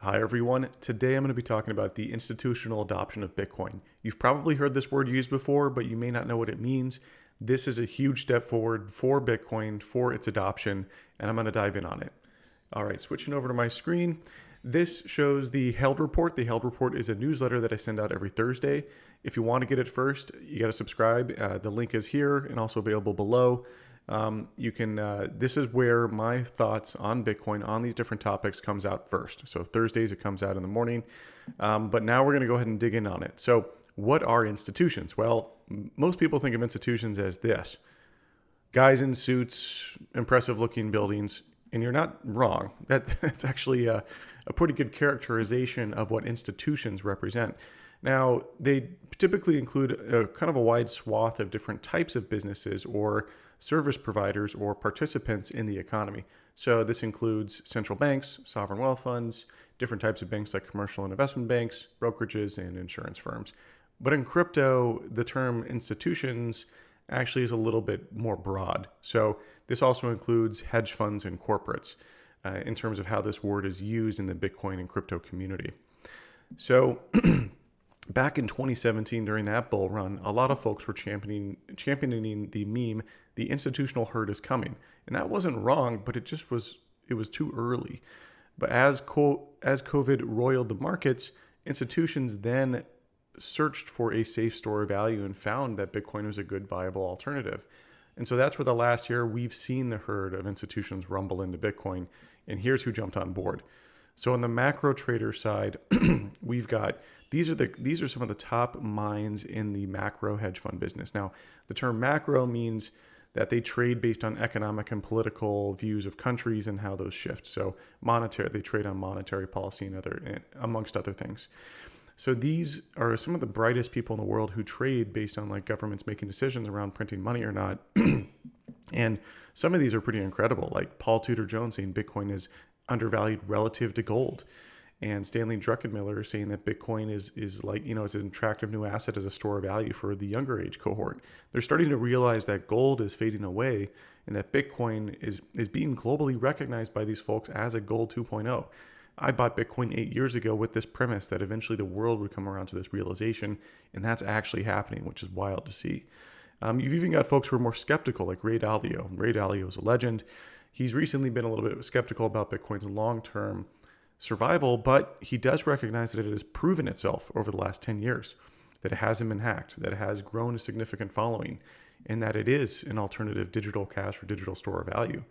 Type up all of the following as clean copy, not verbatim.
Hi everyone. Today I'm going to be talking about the institutional adoption of Bitcoin. You've probably heard this word used before, but you may not know what it means. This is a huge step forward for Bitcoin, for its adoption, and I'm going to dive in on it. All right, switching over to my screen. This shows the Held Report. The Held Report is a newsletter that I send out every Thursday. If you want to get it first, you got to subscribe. The link is here and also available below. This is where my thoughts on Bitcoin on these different topics comes out first. So Thursdays, it comes out in the morning. But now we're going to go ahead and dig in on it. So what are institutions? Well, most people think of institutions as this: guys in suits, impressive looking buildings. And you're not wrong. That's actually a pretty good characterization of what institutions represent. Now, they typically include a kind of a wide swath of different types of businesses or service providers or participants in the economy. So this includes central banks, sovereign wealth funds, different types of banks like commercial and investment banks, brokerages, and insurance firms. But in crypto, the term institutions actually is a little bit more broad. So this also includes hedge funds and corporates in terms of how this word is used in the Bitcoin and crypto community. So back in 2017, during that bull run, a lot of folks were championing the meme, the institutional herd is coming. And that wasn't wrong, but it was too early. But as COVID roiled the markets, institutions then searched for a safe store of value and found that Bitcoin was a good, viable alternative. And so that's where the last year we've seen the herd of institutions rumble into Bitcoin. And here's who jumped on board. So on the macro trader side, we've got these are some of the top minds in the macro hedge fund business. Now, the term macro means that they trade based on economic and political views of countries and how those shift. So they trade on monetary policy and amongst other things. So these are some of the brightest people in the world who trade based on like governments making decisions around printing money or not. And some of these are pretty incredible, like Paul Tudor Jones saying Bitcoin is undervalued relative to gold. And Stanley Druckenmiller saying that Bitcoin is like, it's an attractive new asset as a store of value for the younger age cohort. They're starting to realize that gold is fading away and that Bitcoin is being globally recognized by these folks as a gold 2.0. I bought Bitcoin 8 years ago with this premise that eventually the world would come around to this realization, and that's actually happening, which is wild to see. You've even got folks who are more skeptical, like Ray Dalio. Ray Dalio is a legend. He's recently been a little bit skeptical about Bitcoin's long-term survival, but he does recognize that it has proven itself over the last 10 years, that it hasn't been hacked, that it has grown a significant following, and that it is an alternative digital cash or digital store of value.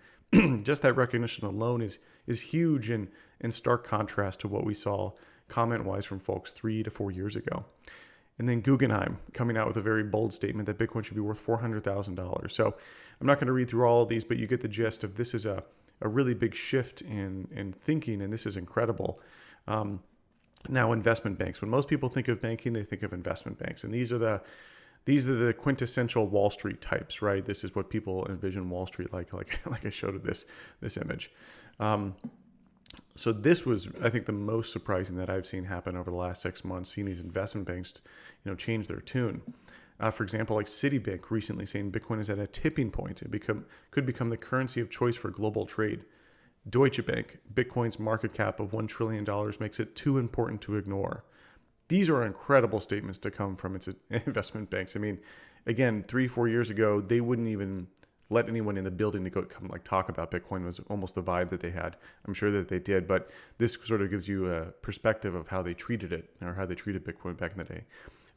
Just that recognition alone is huge and in stark contrast to what we saw comment-wise from folks 3 to 4 years ago. And then Guggenheim coming out with a very bold statement that Bitcoin should be worth $400,000. So I'm not going to read through all of these, but you get the gist of this is a really big shift in thinking, and this is incredible. Now, investment banks. When most people think of banking, they think of investment banks, and these are the quintessential Wall Street types, right? This is what people envision Wall Street like I showed this image. So this was, I think, the most surprising that I've seen happen over the last 6 months, seeing these investment banks, change their tune. For example, like Citibank recently saying Bitcoin is at a tipping point. It could become the currency of choice for global trade. Deutsche Bank, Bitcoin's market cap of $1 trillion makes it too important to ignore. These are incredible statements to come from its investment banks. I mean, again, 3-4 years ago, they wouldn't even let anyone in the building to come talk about Bitcoin. Was almost the vibe that they had. I'm sure that they did, but this sort of gives you a perspective of how they treated it or how they treated Bitcoin back in the day.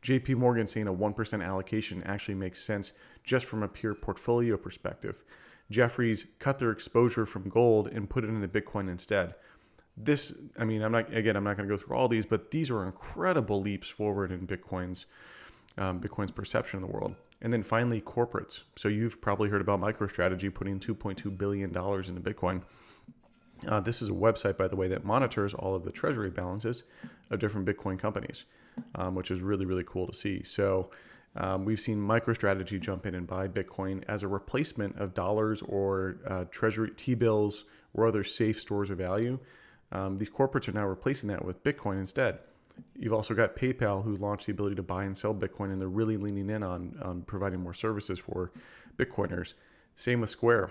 JP Morgan saying a 1% allocation actually makes sense just from a pure portfolio perspective. Jefferies cut their exposure from gold and put it into Bitcoin instead. I'm not going to go through all these, but these are incredible leaps forward in Bitcoin's perception in the world. And then finally, corporates. So you've probably heard about MicroStrategy putting $2.2 billion into Bitcoin. This is a website, by the way, that monitors all of the treasury balances of different Bitcoin companies, which is really, really cool to see. So we've seen MicroStrategy jump in and buy Bitcoin as a replacement of dollars or treasury T-bills or other safe stores of value. These corporates are now replacing that with Bitcoin instead. You've also got PayPal, who launched the ability to buy and sell Bitcoin, and they're really leaning in on providing more services for Bitcoiners. Same with Square.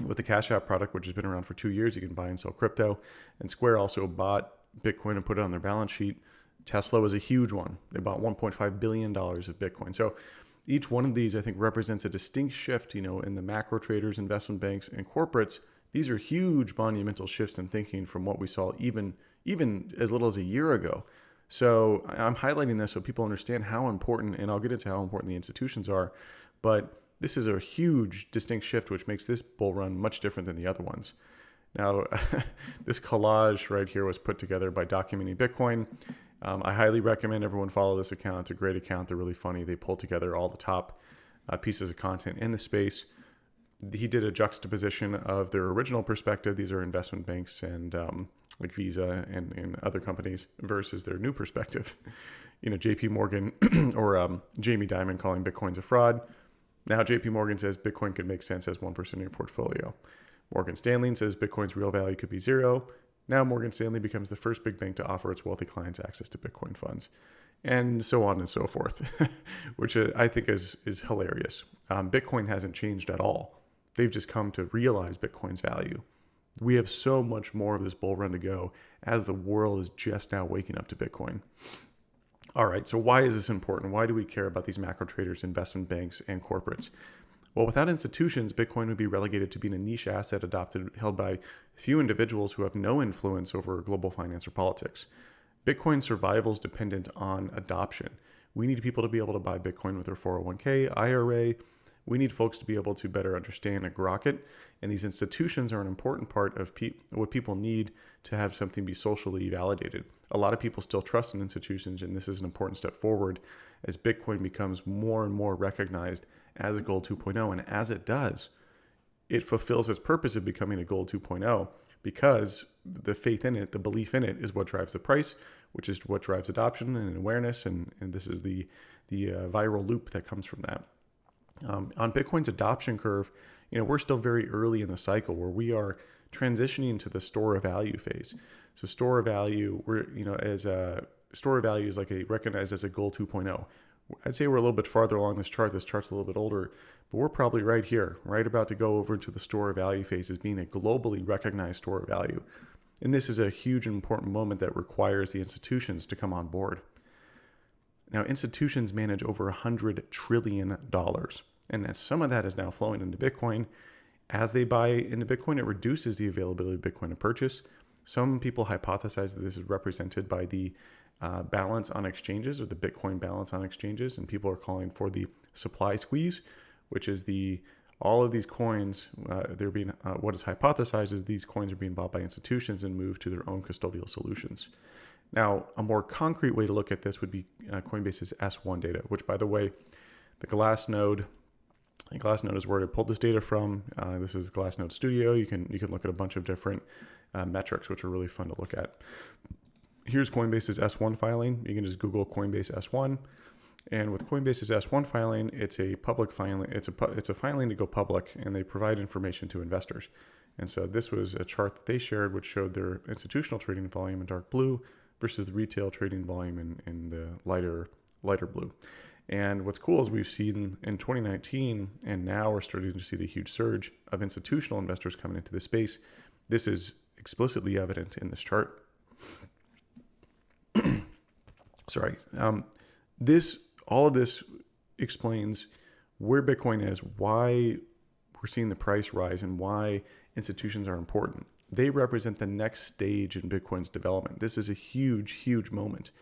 With the Cash App product, which has been around for 2 years, you can buy and sell crypto. And Square also bought Bitcoin and put it on their balance sheet. Tesla was a huge one. They bought $1.5 billion of Bitcoin. So each one of these, I think, represents a distinct shift, in the macro traders, investment banks, and corporates. These are huge monumental shifts in thinking from what we saw even as little as a year ago. So I'm highlighting this so people understand how important, and I'll get into how important the institutions are, but this is a huge distinct shift, which makes this bull run much different than the other ones. Now, this collage right here was put together by Documenting Bitcoin. I highly recommend everyone follow this account. It's a great account. They're really funny. They pull together all the top pieces of content in the space. He did a juxtaposition of their original perspective. These are investment banks and like Visa and other companies versus their new perspective. JP Morgan or Jamie Dimon calling Bitcoins a fraud. Now JP Morgan says Bitcoin could make sense as 1% of your portfolio. Morgan Stanley says Bitcoin's real value could be zero. Now Morgan Stanley becomes the first big bank to offer its wealthy clients access to Bitcoin funds, and so on and so forth, which I think is hilarious. Bitcoin hasn't changed at all. They've just come to realize Bitcoin's value. We have so much more of this bull run to go as the world is just now waking up to Bitcoin. All right, so why is this important? Why do we care about these macro traders, investment banks, and corporates? Well, without institutions, Bitcoin would be relegated to being a niche asset held by few individuals who have no influence over global finance or politics. Bitcoin's survival is dependent on adoption. We need people to be able to buy Bitcoin with their 401k, IRA. We need folks to be able to better understand and grok it. And these institutions are an important part of what people need to have something be socially validated. A lot of people still trust in institutions, and this is an important step forward as Bitcoin becomes more and more recognized as a gold 2.0. And as it does, it fulfills its purpose of becoming a gold 2.0 because the faith in it, the belief in it is what drives the price, which is what drives adoption and awareness. And this is the viral loop that comes from that. On Bitcoin's adoption curve, we're still very early in the cycle where we are transitioning to the store of value phase. So store of value, store of value is recognized as a gold 2.0. I'd say we're a little bit farther along this chart. This chart's a little bit older, but we're probably right here, right about to go over into the store of value phase as being a globally recognized store of value. And this is a huge and important moment that requires the institutions to come on board. Now, institutions manage over $100 trillion, and as some of that is now flowing into Bitcoin. As they buy into Bitcoin, it reduces the availability of Bitcoin to purchase. Some people hypothesize that this is represented by the balance on exchanges, or the Bitcoin balance on exchanges, and people are calling for the supply squeeze, which is all of these coins, what is hypothesized is these coins are being bought by institutions and moved to their own custodial solutions. Now, a more concrete way to look at this would be Coinbase's S1 data, which, by the way, the Glassnode is where I pulled this data from. This is Glassnode Studio. You can look at a bunch of different metrics, which are really fun to look at. Here's Coinbase's S1 filing. You can just Google Coinbase S1. And with Coinbase's S1 filing, it's a public filing. It's a filing to go public, and they provide information to investors. And so this was a chart that they shared, which showed their institutional trading volume in dark blue versus the retail trading volume in the lighter blue. And what's cool is we've seen in 2019, and now we're starting to see the huge surge of institutional investors coming into this space. This is explicitly evident in this chart. Sorry. All of this explains where Bitcoin is, why we're seeing the price rise, and why institutions are important. They represent the next stage in Bitcoin's development. This is a huge, huge moment.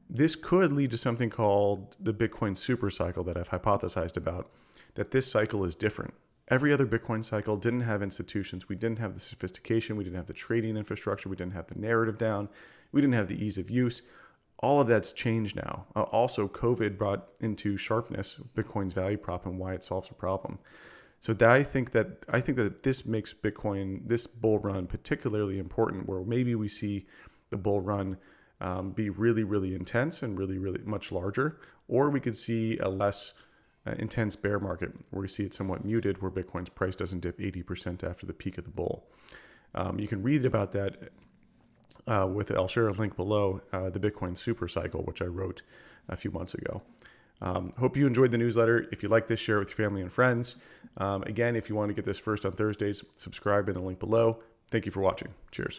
This could lead to something called the Bitcoin super cycle that I've hypothesized about, that this cycle is different. Every other Bitcoin cycle didn't have institutions. We didn't have the sophistication. We didn't have the trading infrastructure. We didn't have the narrative down. We didn't have the ease of use. All of that's changed now. Also, COVID brought into sharpness Bitcoin's value prop and why it solves a problem. So I think that this makes Bitcoin, this bull run, particularly important, where maybe we see the bull run be really, really intense and really, really much larger, or we could see a less intense bear market where we see it somewhat muted, where Bitcoin's price doesn't dip 80% after the peak of the bull. You can read about that I'll share a link below, the Bitcoin super cycle, which I wrote a few months ago. Hope you enjoyed the newsletter. If you like this, share it with your family and friends. Again, if you want to get this first on Thursdays, subscribe in the link below. Thank you for watching. Cheers.